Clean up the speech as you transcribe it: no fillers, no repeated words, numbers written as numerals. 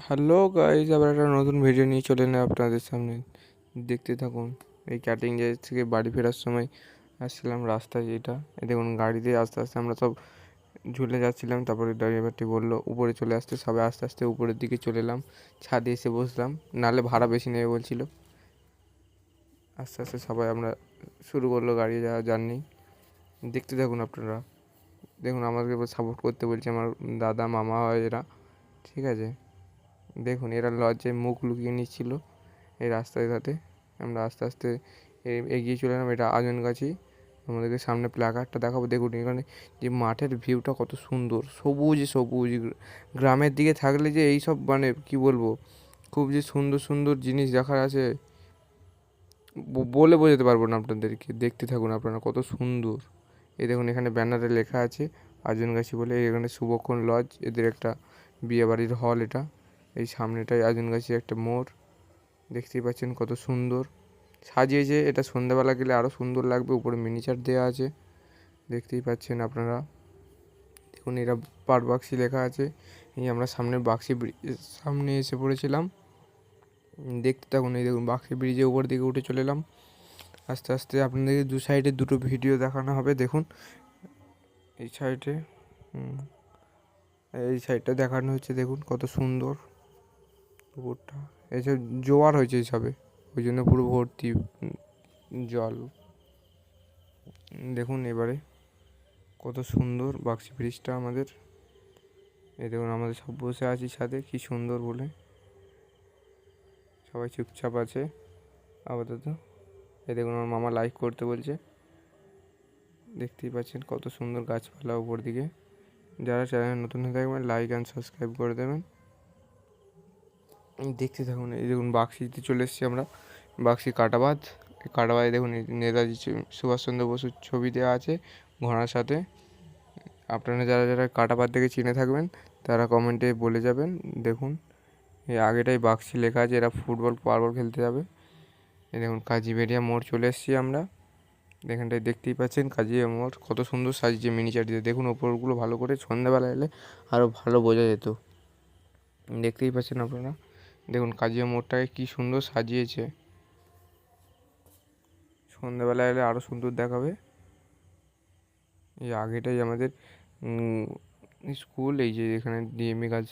Hello guys, আবার একটা নতুন ভিডিও নিয়ে চলে এলাম আপনাদের সামনে। দেখতে থাকুন। এই ক্যাটিং জায়গা থেকে বাড়ি ফেরার সময় আসছিলাম রাস্তায়, যেটা এই দেখুন গাড়িতে আস্তে আস্তে আমরা সব ঝুলে যাচ্ছিলাম। তারপরে ড্রাইভারটি বললো উপরে চলে আসতে, সবাই আস্তে আস্তে উপরের দিকে চলে এলাম। ছাদে এসে বসলাম, নাহলে ভাড়া বেশি নেবে বলছিল। আস্তে আস্তে সবাই আমরা শুরু করলো গাড়ি যাওয়া জার্নি। দেখতে থাকুন আপনারা। দেখুন আমাকে সাপোর্ট করতে বলছে আমার দাদা মামা হয় এরা, ঠিক আছে। দেখুন এরা লজ্জায় মুখ লুকিয়ে নিচ্ছিল এই রাস্তায় ধাতে। আমরা আস্তে আস্তে এগিয়ে চলে এলাম। এটা আজনগাছি। আমাদেরকে সামনে প্ল্যাকার্ডটা দেখাবো। দেখুন এখানে যে মাঠের ভিউটা কত সুন্দর, সবুজ সবুজ। গ্রামের দিকে থাকলে যে এই সব মানে কি বলবো, খুব যে সুন্দর সুন্দর জিনিস দেখার আছে বলে বোঝাতে পারবো না আপনাদেরকে। দেখতে থাকুন আপনারা, কত সুন্দর। এই দেখুন এখানে ব্যানারে লেখা আছে আজনগাছি বলে। এখানে শুভক্ষণ লজ, এদের একটা বিয়েবাড়ির হল এটা। এই সামনেটায় আজনগাছির একটা মোড়, দেখতেই পাচ্ছেন কত সুন্দর সাজিয়েছে। এটা সন্ধ্যাবেলা গেলে আরও সুন্দর লাগবে। উপরে মিনিচার দেওয়া আছে, দেখতেই পাচ্ছেন আপনারা। দেখুন এরা পার বাক্সি লেখা আছে। এই আমরা সামনের বাক্সি ব্রিজের সামনে এসে পড়েছিলাম। দেখতে থাকুন। এই দেখুন বাক্সি ব্রিজের উপর দিকে উঠে চলে এলাম আস্তে আস্তে। আপনাদেরকে দু সাইডে দুটো ভিডিও দেখানো হবে। দেখুন এই সাইডে, এই সাইডটা দেখানো হচ্ছে। দেখুন কত সুন্দর পুকুরটা। এইসব জোয়ার হয়েছে এইসবে, ওই জন্য পুরো ভর্তি জল। দেখুন এবারে কত সুন্দর বাক্সি ব্রিজটা আমাদের। এই দেখুন আমাদের সব বসে আছি ছাদে, কি সুন্দর বলে। সবাই চুপচাপ আছে আপাতত। এই দেখুন আমার মামা লাইক করতে বলছে। দেখতেই পাচ্ছেন কত সুন্দর গাছপালা উপর দিকে। যারা চ্যানেল নতুন হয়ে থাকবেন লাইক অ্যান্ড সাবস্ক্রাইব করে দেবেন। দেখতে থাকুন। এই দেখুন বাক্সিতে চলে এসেছি আমরা, বাক্সি কাটাবাঁধ। কাটাবাঁধে দেখুন নেতাজি সুভাষচন্দ্র বসুর ছবি দেওয়া আছে ঘোড়ার সাথে। আপনারা যারা যারা কাটাবাঁধ থেকে চিনে থাকবেন তারা কমেন্টে বলে যাবেন। দেখুন এই আগেটাই বাক্সি লেখা আছে, এরা ফুটবল পারবল খেলতে যাবে। এই দেখুন কাজীবেড়িয়া মোড় চলে এসেছি আমরা। এখানটায় দেখতেই পাচ্ছেন কাজীবেড়িয়া মোড় কত সুন্দর সাজিয়েছে মিনিচার দিয়ে। দেখুন ওপরগুলো ভালো করে, সন্ধ্যাবেলা এলে আরও ভালো বোঝা যেত। দেখতেই পাচ্ছেন আপনারা। দেখুন কাজীবেড়িয়া মোড়টাকে কী সুন্দর সাজিয়েছে, সন্ধ্যাবেলা এলে আরও সুন্দর দেখাবে। এই আগেটাই আমাদের স্কুল। এই যে এখানে ডিএমই গার্লস